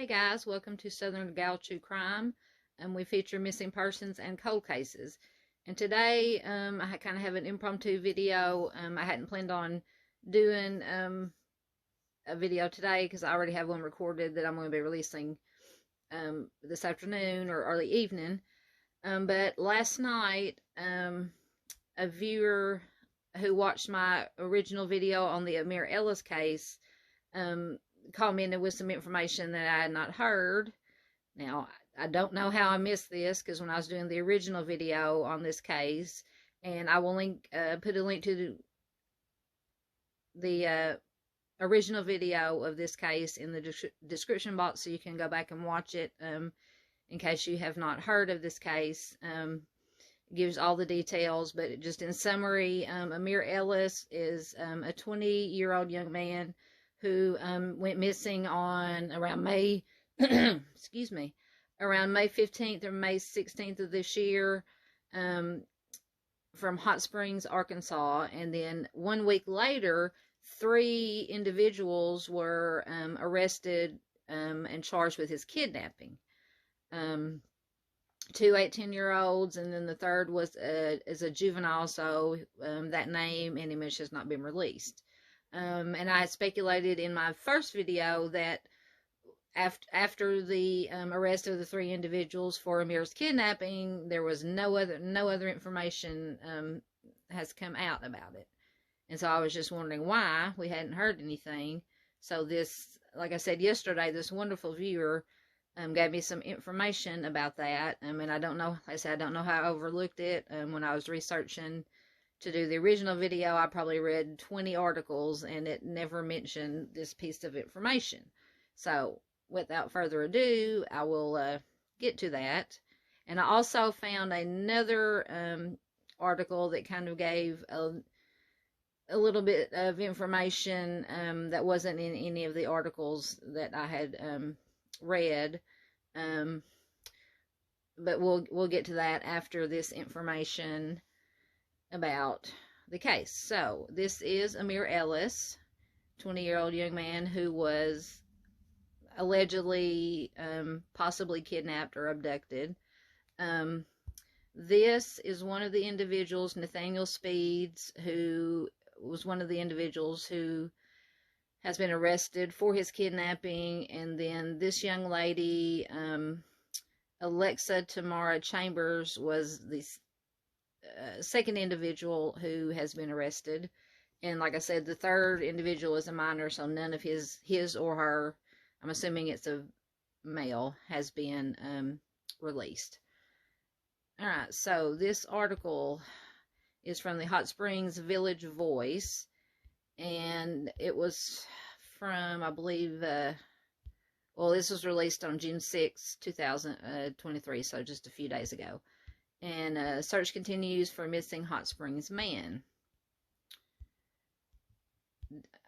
Hey guys, welcome to Southern Gal True Crime. We feature missing persons and cold cases. And today, I kind of have an impromptu video. I hadn't planned on doing a video today because I already have one recorded that I'm going to be releasing this afternoon or early evening. But last night, a viewer who watched my original video on the Amir Ellis case commented with some information that I had not heard. Now, I don't know how I missed this because when I was doing the original video on this case, and I will put a link to the original video of this case in the description box so you can go back and watch it in case you have not heard of this case. It gives all the details, but just in summary, Amir Ellis is a 20-year-old young man who went missing on around May, excuse me, around May 15th or May 16th of this year from Hot Springs, Arkansas. And then 1 week later, 3 individuals were arrested and charged with his kidnapping. 2 18-year-olds, and then the third was is a juvenile, so that name and image has not been released. And I speculated in my first video that after the arrest of the 3 individuals for Amir's kidnapping, there was no other information has come out about it. And so I was just wondering why we hadn't heard anything. So this, like I said yesterday, this wonderful viewer gave me some information about that. And I don't know, like I said, I don't know how I overlooked it. When I was researching to do the original video, I probably read 20 articles and it never mentioned this piece of information. So without further ado, I will get to that. And I also found another article that kind of gave a little bit of information that wasn't in any of the articles that I had read. But we'll get to that after this information about the case. So this is Amir Ellis, 20-year-old young man who was allegedly possibly kidnapped or abducted. This is one of the individuals, Nathaniel Speeds, who was one of the individuals who has been arrested for his kidnapping. And then this young lady, Alexa Tamara Chambers, was the second individual who has been arrested. And like I said, the third individual is a minor, so none of his or her, I'm assuming it's a male, has been released. All right, so this article is from the Hot Springs Village Voice, and it was from, I believe, well, this was released on June 6, 2023, so just a few days ago. And search continues for missing Hot Springs man.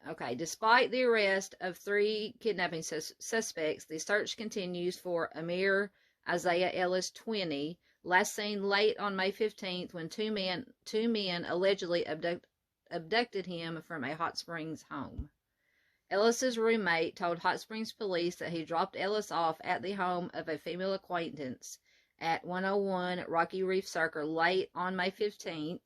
Okay, despite the arrest of 3 kidnapping suspects, the search continues for Amir Isaiah Ellis, 20, last seen late on May 15th when two men allegedly abducted him from a Hot Springs home. Ellis's roommate told Hot Springs police that he dropped Ellis off at the home of a female acquaintance at 101 Rocky Reef Circle late on May 15th,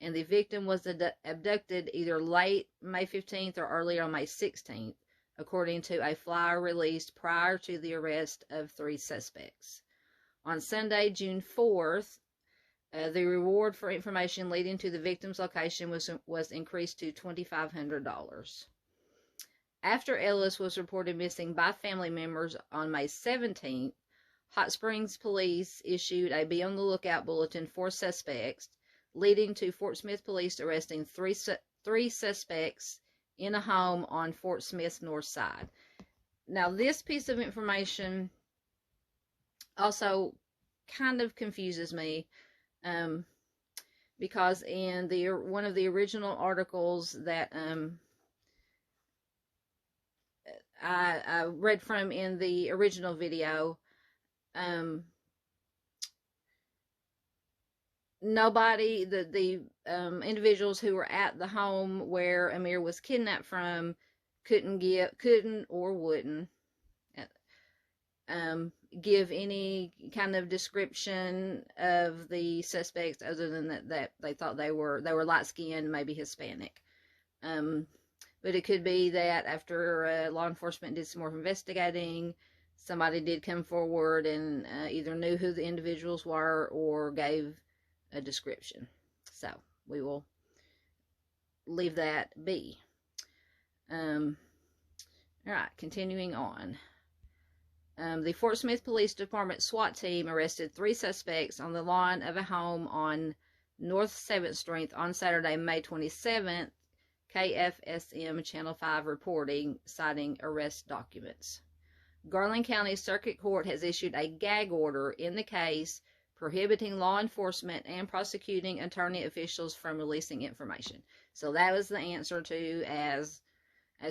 and the victim was abducted either late May 15th or early on May 16th, according to a flyer released prior to the arrest of 3 suspects. On Sunday, June 4th, the reward for information leading to the victim's location was increased to $2,500. After Ellis was reported missing by family members on May 17th, Hot Springs police issued a be on the lookout bulletin for suspects, leading to Fort Smith police arresting 3 suspects in a home on Fort Smith's north side. Now, this piece of information also kind of confuses me because in one of the original articles that I read from in the original video, nobody, the individuals who were at the home where Amir was kidnapped from couldn't or wouldn't give any kind of description of the suspects other than that they thought they were light-skinned, maybe Hispanic. But it could be that after law enforcement did some more investigating, somebody did come forward and either knew who the individuals were or gave a description. So we will leave that be. All right, continuing on. The Fort Smith Police Department SWAT team arrested 3 suspects on the lawn of a home on North 7th Street on Saturday, May 27th, KFSM Channel 5 reporting, citing arrest documents. Garland County Circuit Court has issued a gag order in the case prohibiting law enforcement and prosecuting attorney officials from releasing information. So that was the answer to as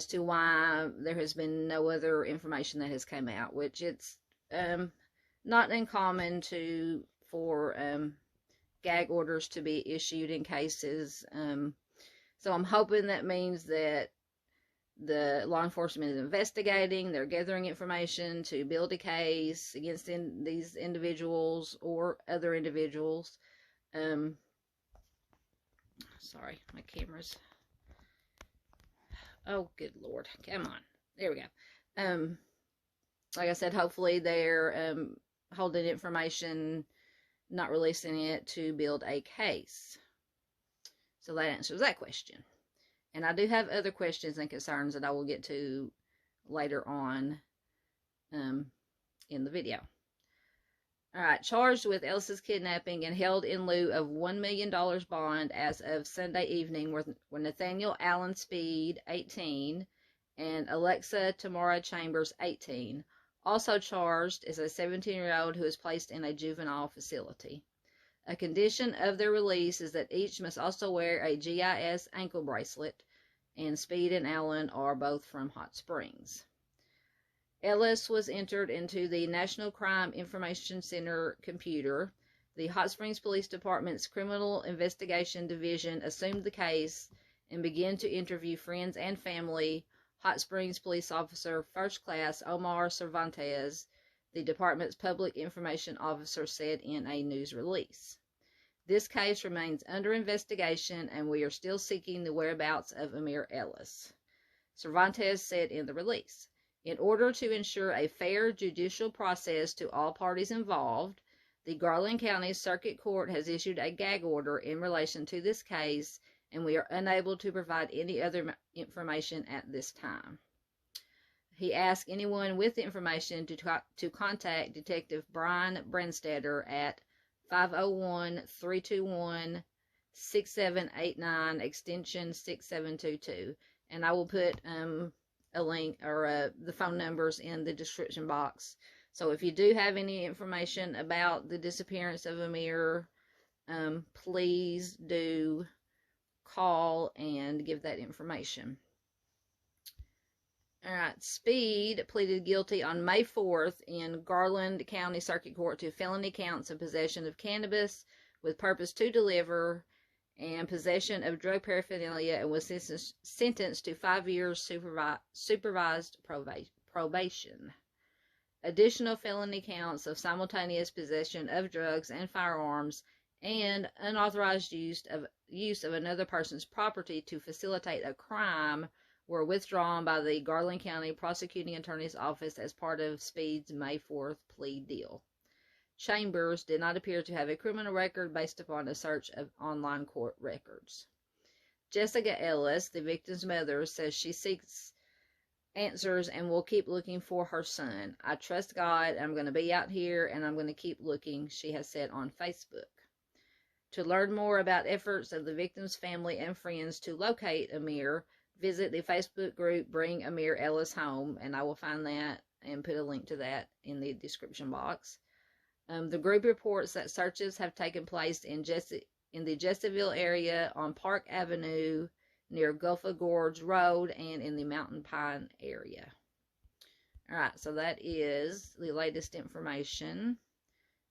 to why there has been no other information that has come out, which it's not uncommon for gag orders to be issued in cases. So I'm hoping that means that the law enforcement is investigating, they're gathering information to build a case against these individuals or other individuals. Sorry, my camera's... Oh, good Lord. Come on. There we go. Like I said, hopefully they're holding information, not releasing it to build a case. So that answers that question. And I do have other questions and concerns that I will get to later on in the video. All right, charged with Ellis's kidnapping and held in lieu of $1 million bond as of Sunday evening were Nathaniel Allen Speed, 18, and Alexa Tamara Chambers, 18. Also charged is a 17-year-old who is placed in a juvenile facility. A condition of their release is that each must also wear a GIS ankle bracelet, and Speed and Allen are both from Hot Springs. Ellis was entered into the National Crime Information Center computer. The Hot Springs Police Department's Criminal Investigation Division assumed the case and began to interview friends and family. Hot Springs Police Officer First Class Omar Cervantes, the department's public information officer, said in a news release. This case remains under investigation and we are still seeking the whereabouts of Amir Ellis, Cervantes said in the release. In order to ensure a fair judicial process to all parties involved, the Garland County Circuit Court has issued a gag order in relation to this case, and we are unable to provide any other information at this time. He asked anyone with information to contact Detective Brian Branstetter at 501-321-6789, extension 6722. And I will put a link or the phone numbers in the description box. So if you do have any information about the disappearance of Amir, please do call and give that information. All right, Speed pleaded guilty on May 4th in Garland County Circuit Court to felony counts of possession of cannabis with purpose to deliver and possession of drug paraphernalia, and was sentenced to 5 years supervised probation. Additional felony counts of simultaneous possession of drugs and firearms and unauthorized use of another person's property to facilitate a crime were withdrawn by the Garland County Prosecuting Attorney's Office as part of Speed's May 4th plea deal. Chambers did not appear to have a criminal record based upon a search of online court records. Jessica Ellis, the victim's mother, says she seeks answers and will keep looking for her son. I trust God. I'm going to be out here and I'm going to keep looking, she has said on Facebook. To learn more about efforts of the victim's family and friends to locate Amir, visit the Facebook group Bring Amir Ellis Home, and I will find that and put a link to that in the description box. The group reports that searches have taken place in the Jesseville area, on Park Avenue, near Gulfa Gorge Road, and in the Mountain Pine area. Alright, so that is the latest information.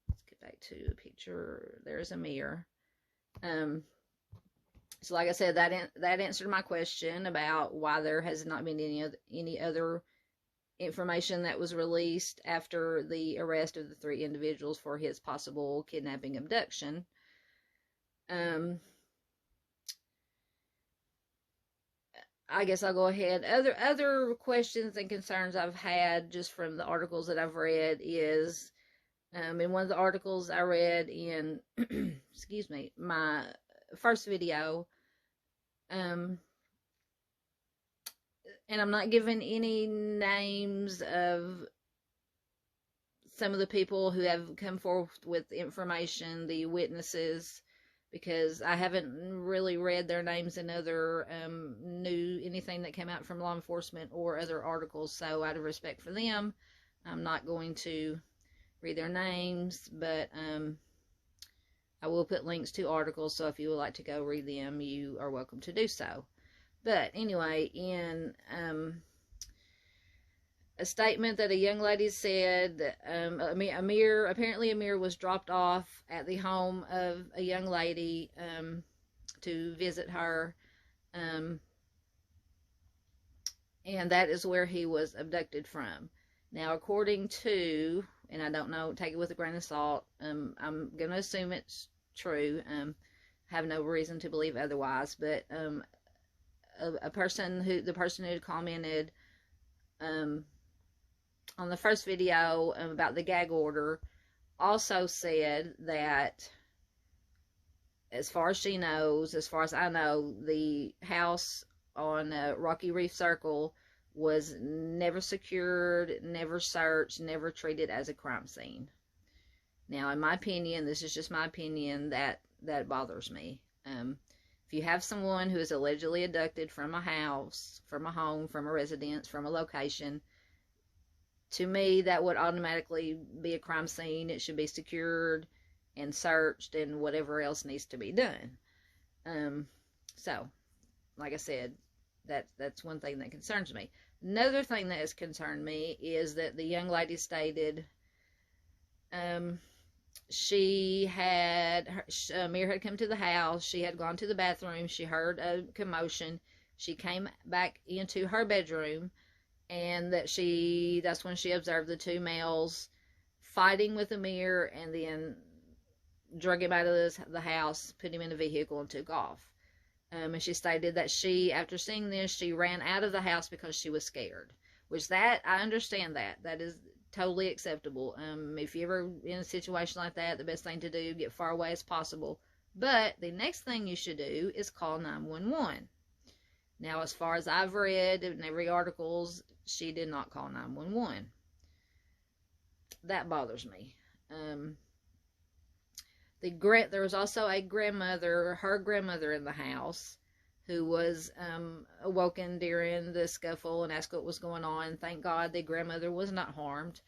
Let's get back to a picture. There's Amir. So like I said, that answered my question about why there has not been any other information that was released after the arrest of the 3 individuals for his possible kidnapping abduction. I guess I'll go ahead. Other questions and concerns I've had just from the articles that I've read is, in one of the articles I read in, excuse me, my first video, and I'm not giving any names of some of the people who have come forth with information, the witnesses, because I haven't really read their names in other anything that came out from law enforcement or other articles. So out of respect for them, I'm not going to read their names, but I will put links to articles, so if you would like to go read them, you are welcome to do so. But anyway, in a statement that a young lady said that apparently Amir was dropped off at the home of a young lady to visit her, and that is where he was abducted from. Now, according to, and I don't know, take it with a grain of salt, I'm going to assume it's true, have no reason to believe otherwise, but the person who commented on the first video about the gag order also said that, as far as she knows, as far as I know, the house on Rocky Reef Circle was never secured, never searched, never treated as a crime scene. Now, in my opinion, this is just my opinion, that bothers me. If you have someone who is allegedly abducted from a house, from a home, from a residence, from a location, to me, that would automatically be a crime scene. It should be secured and searched and whatever else needs to be done. So, like I said, that's one thing that concerns me. Another thing that has concerned me is that the young lady stated Amir had come to the house, she had gone to the bathroom, she heard a commotion, she came back into her bedroom, and that's when she observed the 2 males fighting with Amir, and then drug him out of the house, put him in a vehicle, and took off. And she stated that after seeing this, she ran out of the house because she was scared. Which I understand that. That is totally acceptable. If you're ever in a situation like that, the best thing to do, get far away as possible. But the next thing you should do is call 911. Now, as far as I've read in every articles, she did not call 911. That bothers me. There was also a grandmother, her grandmother in the house, who was awoken during the scuffle and asked what was going on. Thank God the grandmother was not harmed.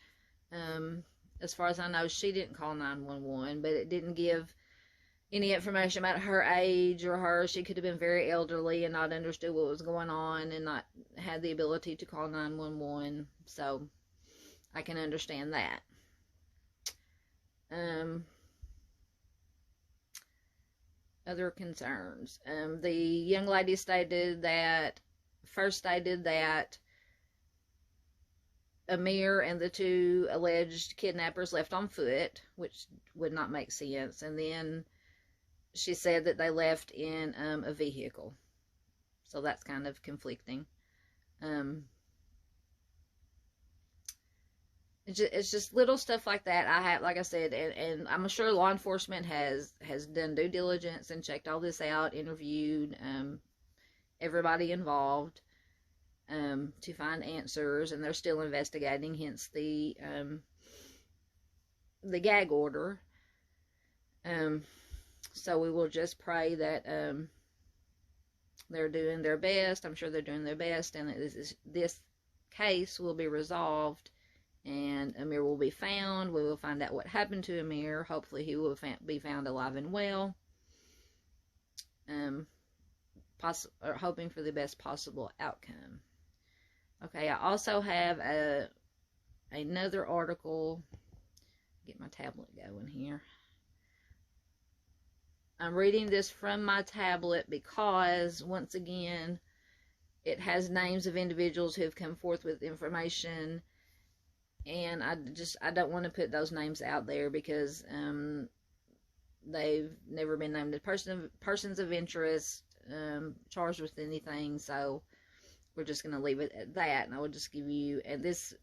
As far as I know, she didn't call 911, but it didn't give any information about her age or her. She could have been very elderly and not understood what was going on and not had the ability to call 911. So I can understand that. Other concerns. The young lady stated that Amir and the 2 alleged kidnappers left on foot, which would not make sense. And then she said that they left in a vehicle. So that's kind of conflicting. It's just little stuff like that. Like I said, and I'm sure law enforcement has done due diligence and checked all this out, interviewed everybody involved to find answers, and they're still investigating. Hence the gag order. So we will just pray that they're doing their best. I'm sure they're doing their best, and that this case will be resolved. And Amir will be found. We will find out what happened to Amir. Hopefully he will be found alive and well. Hoping for the best possible outcome. Okay, I also have another article. Get my tablet going here. I'm reading this from my tablet because, once again, It has names of individuals who have come forth with information, and I don't want to put those names out there because they've never been named as persons of interest, charged with anything. So we're just going to leave it at that, and I will just give you, and this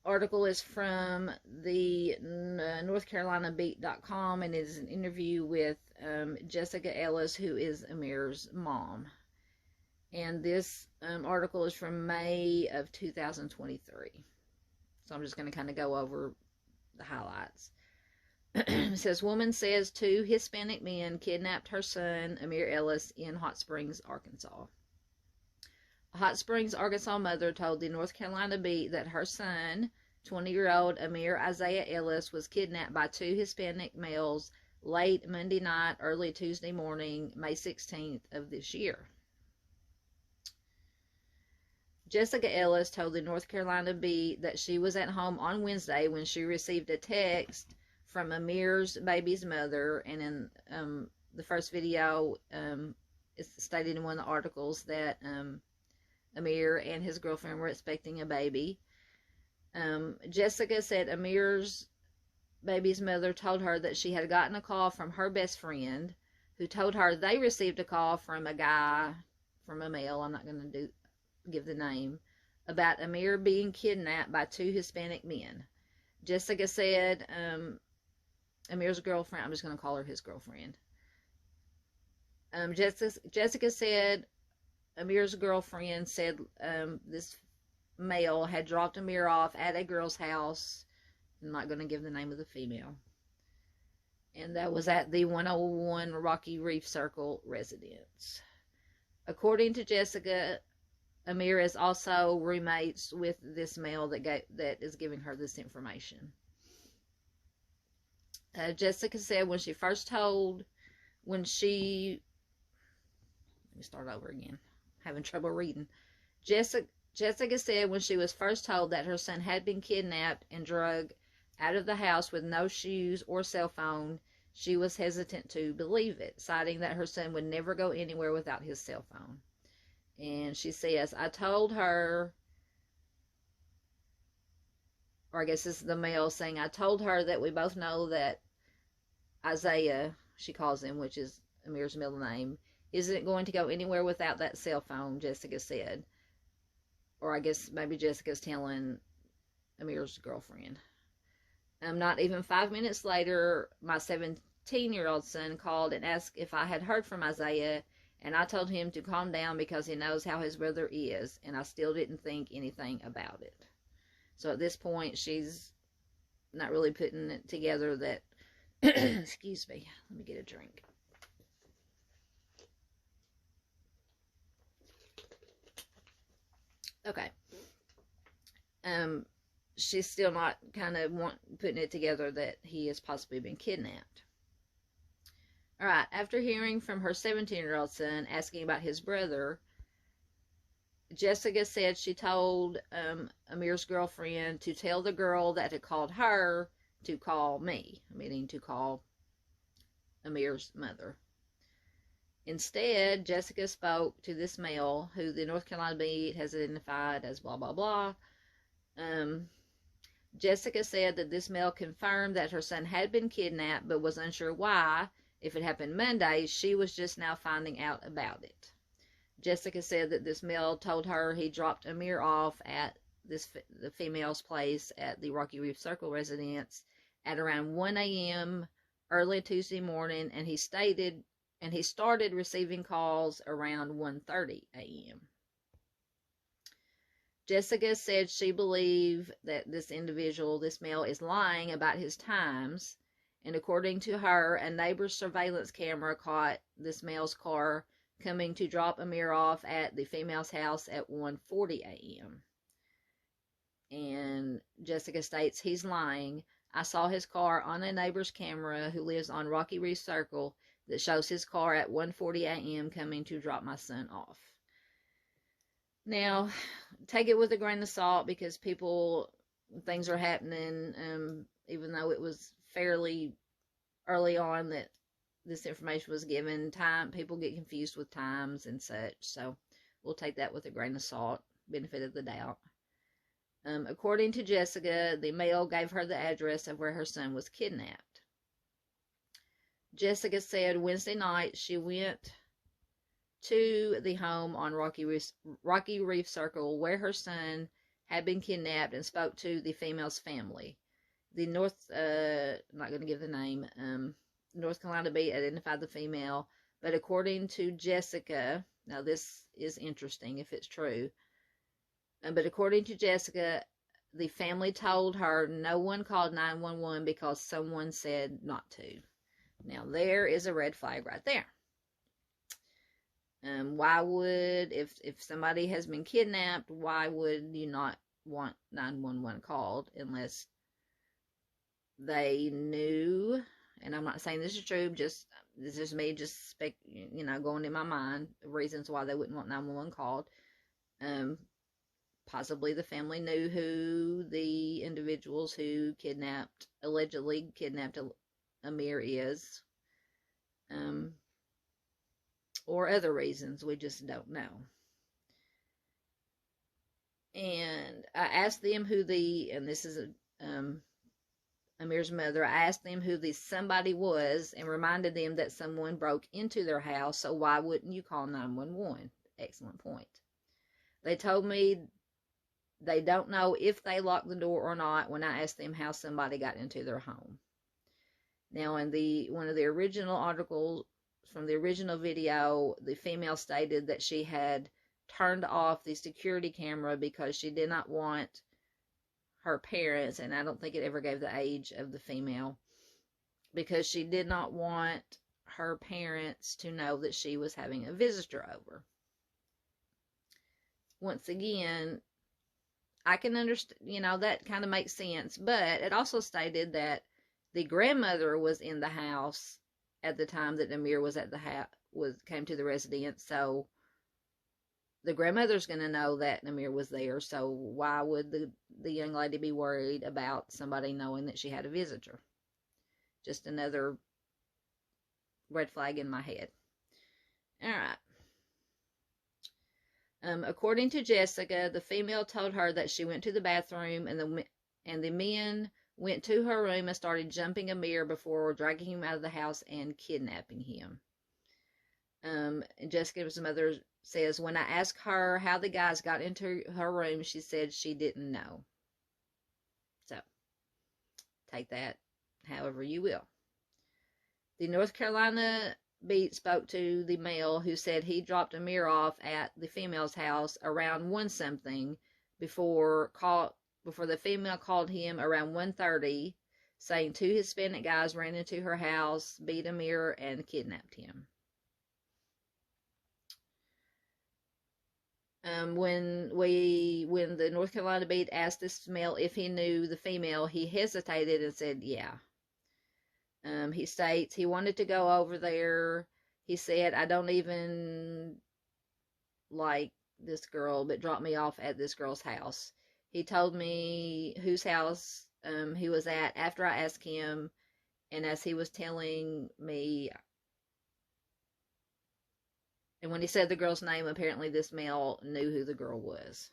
article is from the NorthCarolinaBeat.com, and it is an interview with Jessica Ellis, who is Amir's mom. And this article is from May of 2023. So I'm just going to kind of go over the highlights. It says, woman says 2 Hispanic men kidnapped her son, Amir Ellis, in Hot Springs, Arkansas. A Hot Springs, Arkansas mother told the North Carolina Beat that her son, 20-year-old Amir Isaiah Ellis, was kidnapped by 2 Hispanic males late Monday night, early Tuesday morning, May 16th of this year. Jessica Ellis told the North Carolina Beat that she was at home on Wednesday when she received a text from Amir's baby's mother, and in the first video, it's stated in one of the articles that Amir and his girlfriend were expecting a baby. Jessica said Amir's baby's mother told her that she had gotten a call from her best friend, who told her they received a call from a guy, from a male, I'm not going to give the name, about Amir being kidnapped by 2 Hispanic men. Jessica said Amir's girlfriend, I'm just going to call her his girlfriend. Jessica said Amir's girlfriend said this male had dropped Amir off at a girl's house. I'm not going to give the name of the female. And that was at the 101 Rocky Reef Circle residence. According to Jessica, Amir is also roommates with this male that is giving her this information. Jessica said let me start over again. Having trouble reading. Jessica said when she was first told that her son had been kidnapped and drugged out of the house with no shoes or cell phone, she was hesitant to believe it, citing that her son would never go anywhere without his cell phone. And she says, I told her, or I guess this is the male saying, I told her that we both know that Isaiah, she calls him, which is Amir's middle name, isn't going to go anywhere without that cell phone, Jessica said. Or I guess maybe Jessica's telling Amir's girlfriend. Not even 5 minutes later, my 17-year-old son called and asked if I had heard from Isaiah, and I told him to calm down because he knows how his brother is, and I still didn't think anything about it. So at this point, she's not really putting it together that, excuse me, let me get a drink. Okay. She's still not kind of putting it together that he has possibly been kidnapped. All right, after hearing from her 17-year-old son asking about his brother, Jessica said she told Amir's girlfriend to tell the girl that had called her to call me, meaning to call Amir's mother. Instead, Jessica spoke to this male, who the North Carolina Beat has identified as blah, blah, blah. Jessica said that this male confirmed that her son had been kidnapped, but was unsure why. If it happened Monday, she was just now finding out about it. Jessica said that this male told her he dropped Amir off at the female's place at the Rocky Reef Circle residence at around 1 a.m. early Tuesday morning, and he started receiving calls around 1:30 a.m. Jessica said she believed that this male, is lying about his times, and according to her, a neighbor's surveillance camera caught this male's car coming to drop Amir off at the female's house at 1:40 a.m. And Jessica states, he's lying. I saw his car on a neighbor's camera who lives on Rocky Reef Circle that shows his car at 1:40 a.m. coming to drop my son off. Now, take it with a grain of salt, because things are happening, even though it was fairly early on that this information was given. People get confused with times and such, so we'll take that with a grain of salt, benefit of the doubt. According to Jessica, the male gave her the address of where her son was kidnapped. Jessica said Wednesday night she went to the home on Rocky Reef Circle where her son had been kidnapped and spoke to the female's family. The I'm not going to give the name, North Carolina Beat identified the female, but according to Jessica, now this is interesting if it's true, but according to Jessica, the family told her no one called 911 because someone said not to. Now there is a red flag right there. Why would, if somebody has been kidnapped, why would you not want 911 called unless they knew? And I'm not saying this is true, this is me just going in my mind, reasons why they wouldn't want 911 called. Possibly the family knew who the individuals who allegedly kidnapped Amir is. Or other reasons, we just don't know. And I asked them and this is Amir's mother, I asked them who the somebody was and reminded them that someone broke into their house, so why wouldn't you call 911? Excellent point. They told me they don't know if they locked the door or not when I asked them how somebody got into their home. Now, in one of the original articles from the original video, the female stated that she had turned off the security camera because she did not want her parents, and I don't think it ever gave the age of the female, because she did not want her parents to know that she was having a visitor over. Once again, I can understand, that kind of makes sense, but it also stated that the grandmother was in the house at the time that Amir was at the house, came to the residence, so the grandmother's going to know that Amir was there, so why would the young lady be worried about somebody knowing that she had a visitor? Just another red flag in my head. All right. According to Jessica, the female told her that she went to the bathroom and the men went to her room and started jumping Amir before dragging him out of the house and kidnapping him. And Jessica's mother says, when I asked her how the guys got into her room, she said she didn't know. So, take that however you will. The North Carolina Beat spoke to the male who said he dropped Amir off at the female's house around 1-something before the female called him around 1:30, saying 2 Hispanic guys ran into her house, beat Amir, and kidnapped him. When the North Carolina Beat asked this male if he knew the female, he hesitated and said, yeah. He states he wanted to go over there. He said, I don't even like this girl, but dropped me off at this girl's house. He told me whose house he was at after I asked him, and as he was telling me, and when he said the girl's name, apparently this male knew who the girl was.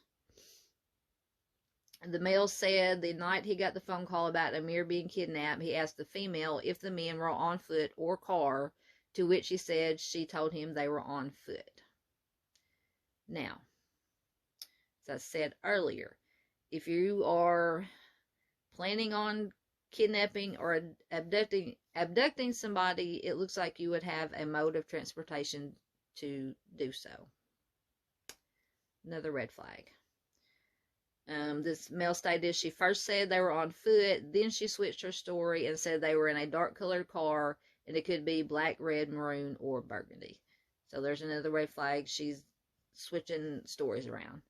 The male said the night he got the phone call about Amir being kidnapped, he asked the female if the men were on foot or car, to which he said she told him they were on foot. Now, as I said earlier, if you are planning on kidnapping or abducting somebody, it looks like you would have a mode of transportation to do so. Another red flag. This male stated she first said they were on foot, then she switched her story and said they were in a dark colored car, and it could be black, red, maroon, or burgundy. So there's another red flag. She's switching stories around.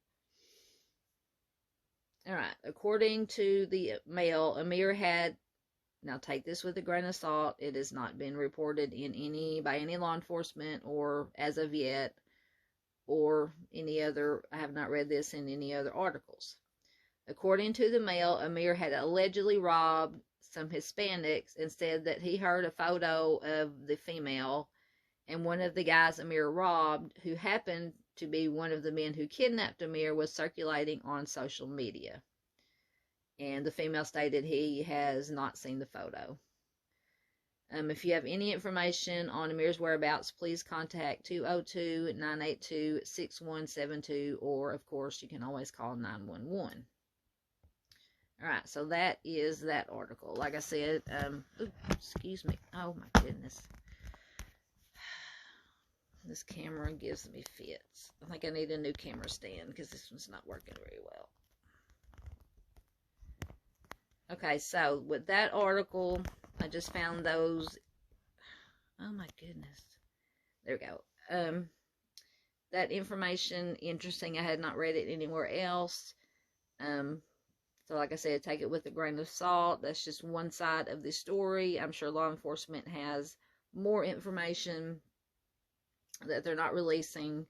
Alright, according to the male, Amir had, now take this with a grain of salt, it has not been reported by any law enforcement or as of yet, or any other, I have not read this in any other articles. According to the male, Amir had allegedly robbed some Hispanics and said that he heard a photo of the female and one of the guys Amir robbed, who happened to be one of the men who kidnapped Amir, was circulating on social media. And the female stated he has not seen the photo. If you have any information on Amir's whereabouts, please contact 202-982-6172, or, of course, you can always call 911. All right, so that is that article. Like I said, excuse me. Oh, my goodness. This camera gives me fits. I think I need a new camera stand because this one's not working very well. Okay, so with that article, I just found those. Oh my goodness. There we go. That information, interesting. I had not read it anywhere else. So like I said, take it with a grain of salt. That's just one side of the story. I'm sure law enforcement has more information that they're not releasing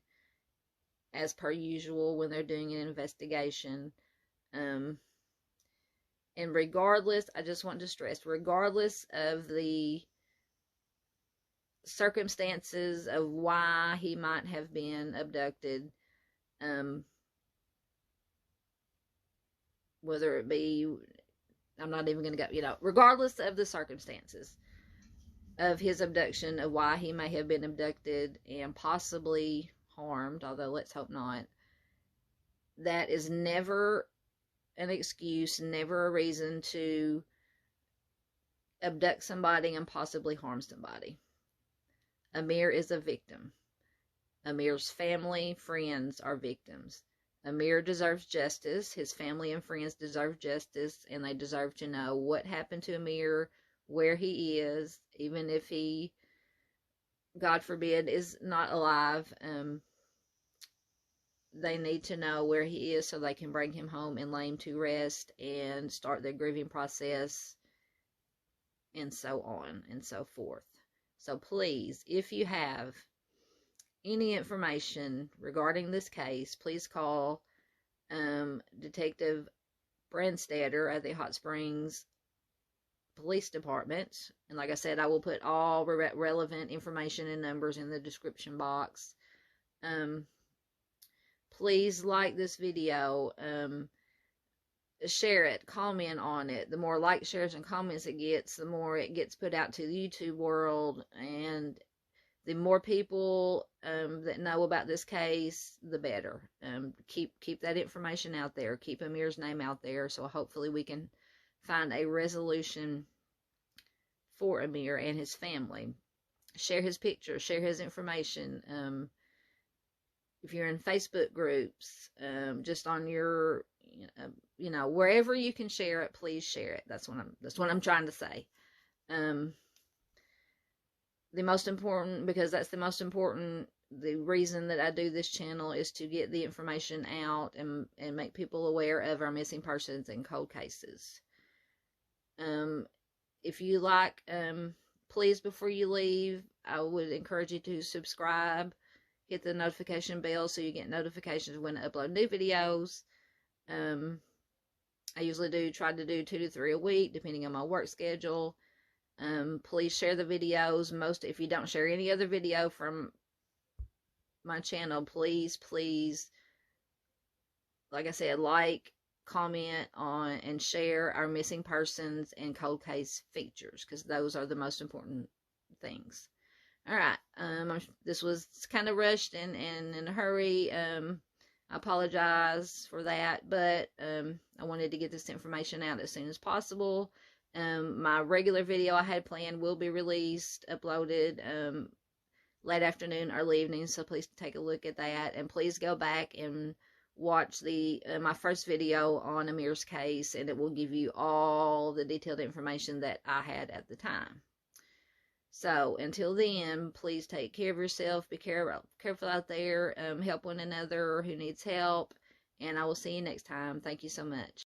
as per usual when they're doing an investigation. And regardless, I just want to stress, regardless of the circumstances of why he might have been abducted, whether it be, I'm not even going to go, regardless of the circumstances of his abduction, of why he may have been abducted and possibly harmed, although let's hope not, that is never an excuse, never a reason to abduct somebody and possibly harm somebody. Amir is a victim. Amir's family, friends are victims. Amir deserves justice. His family and friends deserve justice, and they deserve to know what happened to Amir, where he is, even if he, God forbid, is not alive. They need to know where he is so they can bring him home and lay him to rest and start their grieving process, and so on and so forth. So please, if you have any information regarding this case, please call Detective Branstetter at the Hot Springs Police Department. And like I said, I will put all relevant information and numbers in the description box. Please like this video, share it, comment on it. The more likes, shares, and comments it gets, the more it gets put out to the YouTube world, and the more people that know about this case, the better. Keep that information out there. Keep Amir's name out there, so hopefully we can find a resolution for Amir and his family. Share his picture, share his information. If you're in Facebook groups, just on your, wherever you can share it, please share it. That's what I'm trying to say. The most important, because that's the most important, the reason that I do this channel is to get the information out and make people aware of our missing persons and cold cases. If you like, please, before you leave, I would encourage you to subscribe. Hit the notification bell so you get notifications when I upload new videos. I usually try to do 2 to 3 a week, depending on my work schedule. Please share the videos. If you don't share any other video from my channel, please, like I said, comment on, and share our missing persons and cold case features, because those are the most important things. All right, this was kind of rushed and in a hurry. I apologize for that, but I wanted to get this information out as soon as possible. My regular video I had planned will be released, uploaded late afternoon, early evening, so please take a look at that, and please go back and watch my first video on Amir's case, and it will give you all the detailed information that I had at the time. So, until then, please take care of yourself. Be careful out there. Help one another who needs help. And I will see you next time. Thank you so much.